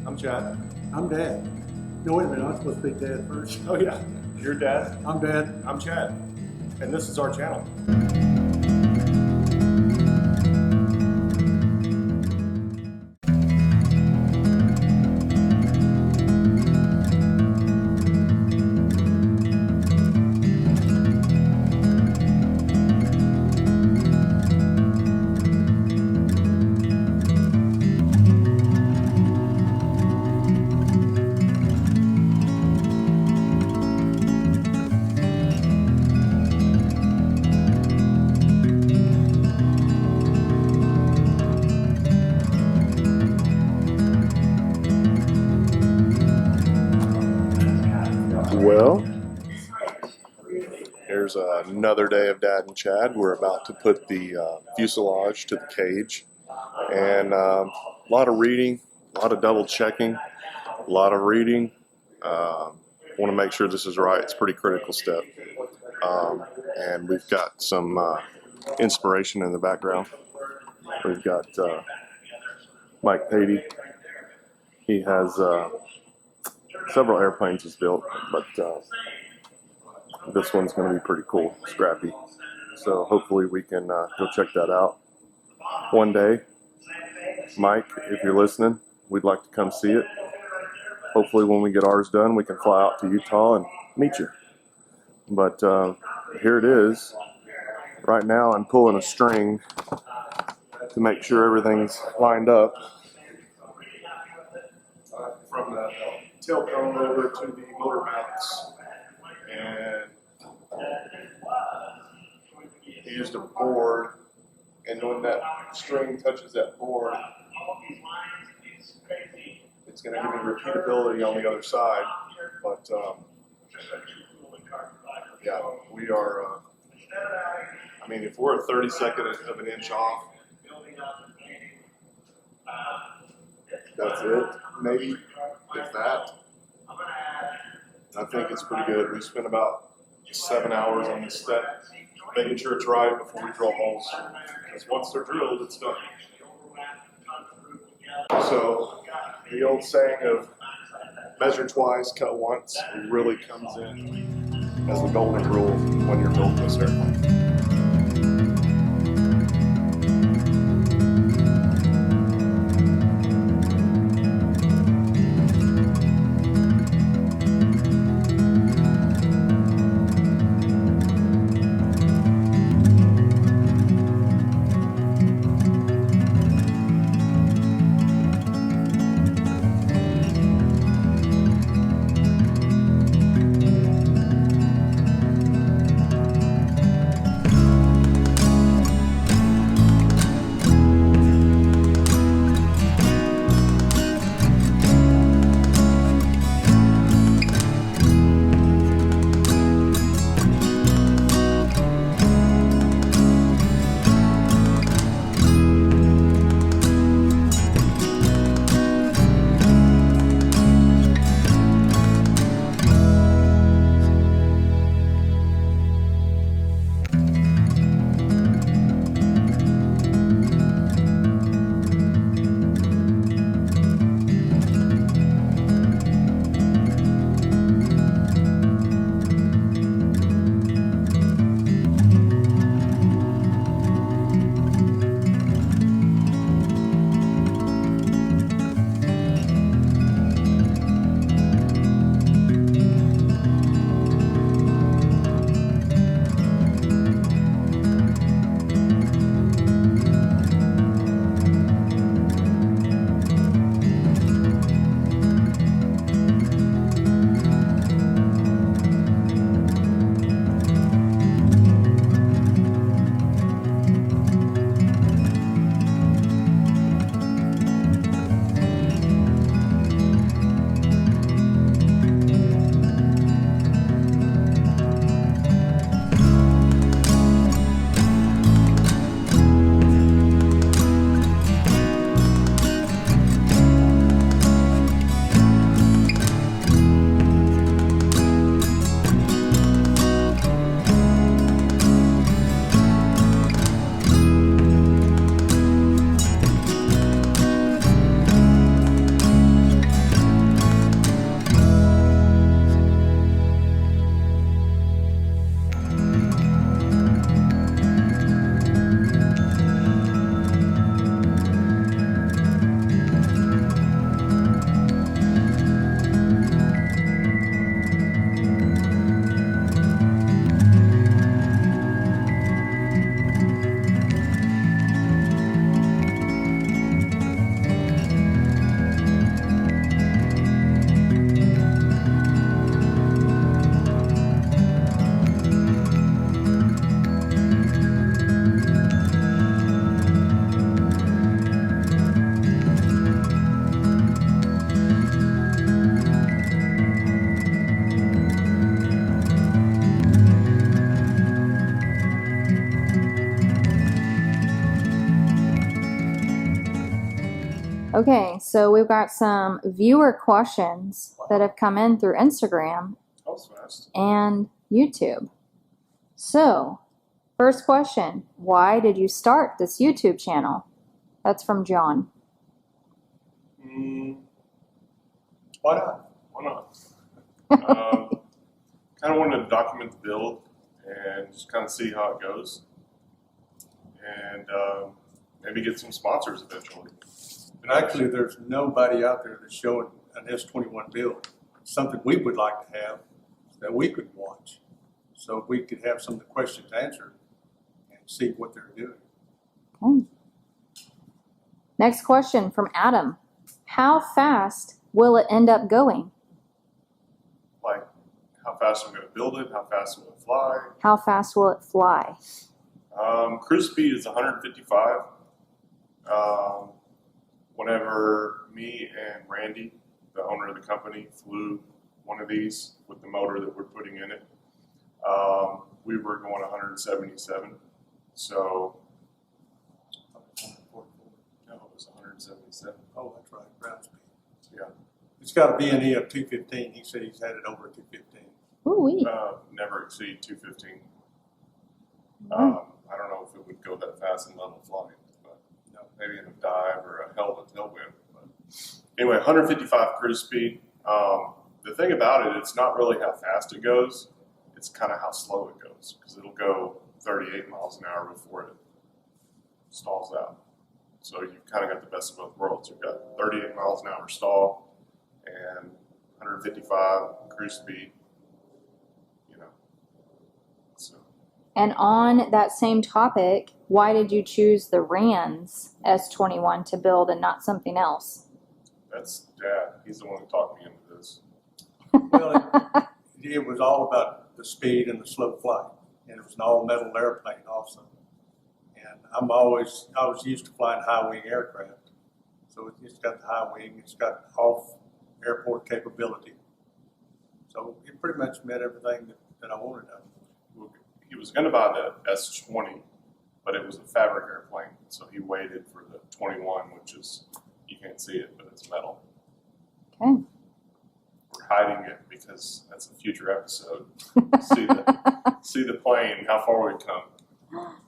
I'm Chad. I'm Dad. No, wait a minute, I'm supposed to be Dad first. Oh yeah, you're Dad. I'm Dad. I'm Chad, and this is our channel. Well, here's another day of Dad and Chad. We're about to put the fuselage to the cage, and a lot of reading, a lot of double checking, a lot of reading. Want to make sure this is right. It's a pretty critical step, and we've got some inspiration in the background. We've got Mike Patey. He has several airplanes he's built, but this one's going to be pretty cool, scrappy. So hopefully we can go check that out one day. Mike, if you're listening, we'd like to come see it. Hopefully when we get ours done, we can fly out to Utah and meet you. But here it is. Right now I'm pulling a string to make sure everything's lined up. From the tail cone over to the motor mounts, and he used a board, and when that string touches that board, it's going to give me repeatability on the other side. But yeah, we are, I mean, if we're a 32nd of an inch off, that's it, maybe, if that. I think it's pretty good. We spent about 7 hours on this step, making sure it's right before we drill holes. Because once they're drilled, it's done. So the old saying of measure twice, cut once, really comes in as the golden rule when you're building this airplane. Okay, so we've got some viewer questions that have come in through Instagram That was fast. and YouTube. So, first question, why did you start this YouTube channel? That's from John. Why not? Why not? Kind of wanted to document the build and just kind of see how it goes, and maybe get some sponsors eventually. And actually, there's nobody out there that's showing an S21 build. Something we would like to have that we could watch, so we could have some of the questions answered and see what they're doing. Okay. Next question from Adam. How fast will it end up going? Like, how fast I'm going to build it, how fast will it fly. How fast will it fly? Cruise speed is 155. Whenever me and Randy, the owner of the company, flew one of these with the motor that we're putting in it, we were going 177. So, no, it was 177. Oh, that's right, ground speed. Yeah. It's got a B&E of 215. He said he's had it over 215. Ooh-wee. Never exceed 215. Wow. I don't know if it would go that fast in level flying, but maybe in a dive or a hell of a tailwind. But anyway, 155 cruise speed. The thing about it, it's not really how fast it goes. It's kind of how slow it goes, because it'll go 38 miles an hour before it stalls out. So you've kind of got the best of both worlds. You've got 38 miles an hour stall and 155 cruise speed. So. And on that same topic, why did you choose the Rand's S21 to build and not something else? That's Dad. He's the one who talked me into this. Well, it was all about the speed and the slow flight, and it was an all-metal airplane also. And I was used to flying high-wing aircraft, so it's got the high wing, it's got off-airport capability. So it pretty much met everything that I wanted of it. He was going to buy the S20, but it was a fabric airplane, so he waited for the 21, which is, you can't see it, but it's metal. Okay. We're hiding it because that's a future episode. see the plane, how far we've come.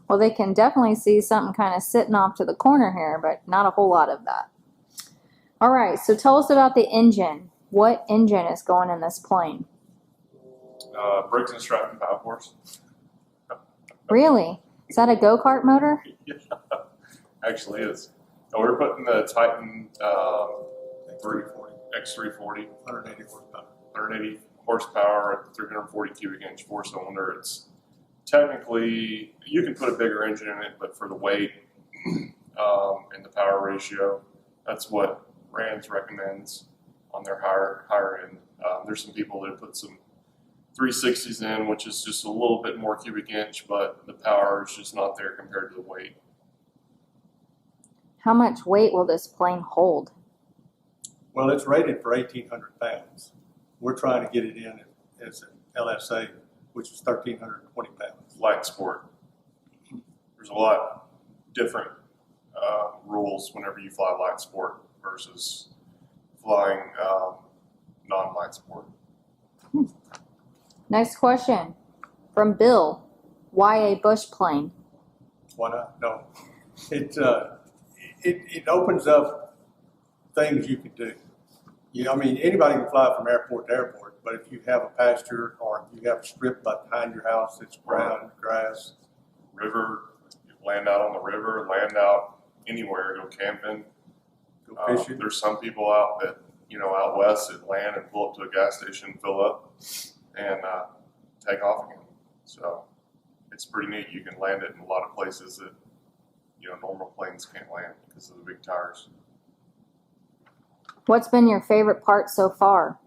Well, they can definitely see something kind of sitting off to the corner here, but not a whole lot of that. All right, so tell us about the engine. What engine is going in this plane? Briggs and Stratton Power Force. Really? Is that a go-kart motor? Yeah, actually is. And we're putting the Titan X340, 180 horsepower. 180 horsepower, 340 cubic inch four-cylinder. It's technically, you can put a bigger engine in it, but for the weight and the power ratio, that's what Rand's recommends on their higher end. There's some people that put some 360s in, which is just a little bit more cubic inch, but the power is just not there compared to the weight. How much weight will this plane hold? Well, it's rated for 1,800 pounds. We're trying to get it in as an LSA, which is 1,320 pounds. Light sport. There's a lot different rules whenever you fly light sport versus flying non-light sport. Next question from Bill. Why a bush plane? Why not? No. It opens up things you can do. Yeah, I mean, anybody can fly from airport to airport, but if you have a pasture or if you have a strip behind your house that's brown grass. River, you land out on the river, land out anywhere, go camping. Go fishing. There's some people out that, out west that land and pull up to a gas station, fill up, and take off again. So it's pretty neat. You can land it in a lot of places that, normal planes can't land because of the big tires. What's been your favorite part so far?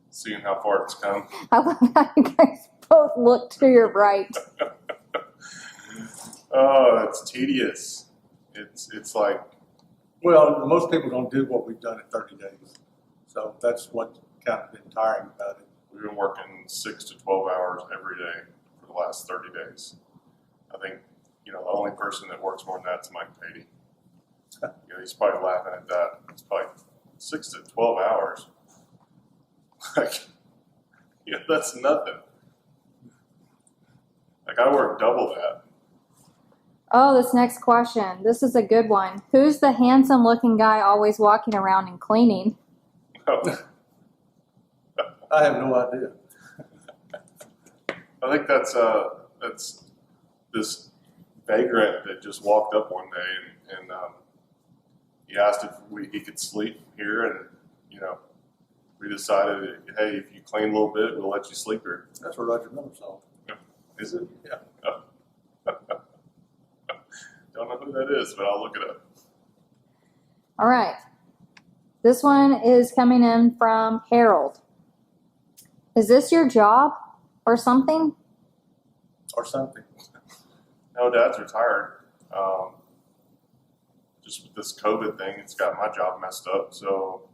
Seeing how far it's come. I love how you guys both look to your right. Oh, it's tedious. It's like, Well, most people don't do what we've done in 30 days. So that's what's kind of been tiring about it. we've been working 6 to 12 hours every day for the last 30 days. I think, the only person that works more than that is Mike Patey. You know, he's probably laughing at that. It's probably 6 to 12 hours. Like, yeah, that's nothing. Like, I work double that. Oh, this next question. This is a good one. Who's the handsome looking guy always walking around and cleaning? Oh, I have no idea. I think that's this vagrant that just walked up one day and he asked if he could sleep here, and you know, we decided, hey, if you clean a little bit, we'll let you sleep here. That's what Roger Miller saw. Is it? Yeah. Oh. Don't know who that is, but I'll look it up. All right. This one is coming in from Harold. Is this your job or something? Or something. No, Dad's retired. Just with this COVID thing, it's got my job messed up, so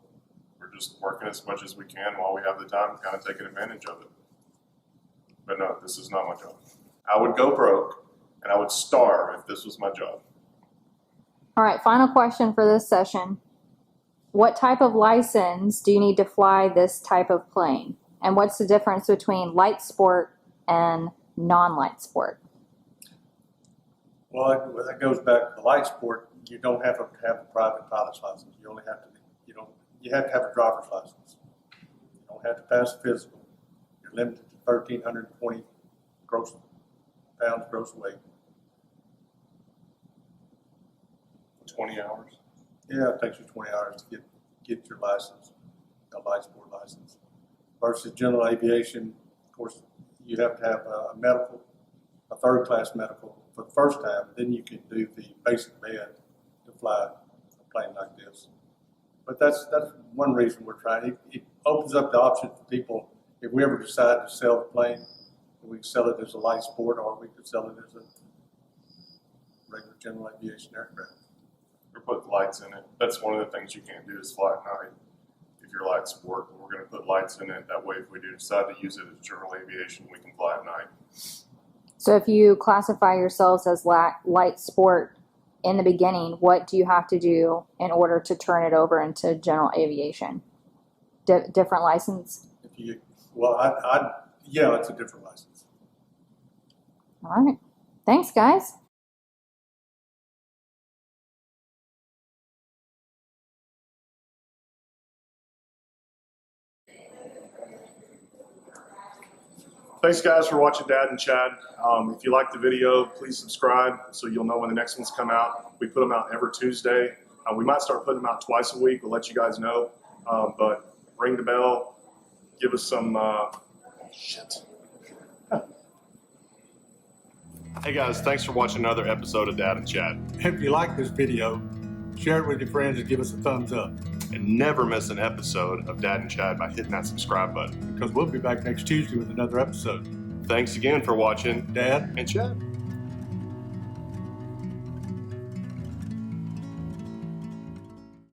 we're just working as much as we can while we have the time, kind of taking advantage of it. But no, this is not my job. I would go broke, and I would starve if this was my job. All right, final question for this session. What type of license do you need to fly this type of plane? And what's the difference between light sport and non-light sport? Well, that goes back to the light sport. You don't have to have a private pilot's license. You only have to, you have to have a driver's license. You don't have to pass a physical. You're limited to 1,320 pounds gross weight. 20 hours. Yeah, it takes you 20 hours to get your license, a light sport license. Versus general aviation, of course, you have to have a medical, a third-class medical for the first time. Then you can do the basic med to fly a plane like this. But that's one reason we're trying. It opens up the option for people. If we ever decide to sell the plane, we can sell it as a light sport, or we could sell it as a regular general aviation aircraft. Or put lights in it. That's one of the things you can't do is fly at night. If you're light sport, we're going to put lights in it. That way, if we do decide to use it as general aviation, we can fly at night. So if you classify yourselves as light sport in the beginning, what do you have to do in order to turn it over into general aviation? Different license? Yeah, it's a different license. All right. Thanks, guys. Thanks, guys, for watching Dad and Chad. If you like the video, please subscribe so you'll know when the next ones come out. We put them out every Tuesday. We might start putting them out twice a week. We'll let you guys know. But ring the bell. Give us some shit. Hey, guys. Thanks for watching another episode of Dad and Chad. If you like this video, share it with your friends and give us a thumbs up. And never miss an episode of Dad and Chad by hitting that subscribe button. Because we'll be back next Tuesday with another episode. Thanks again for watching Dad and Chad.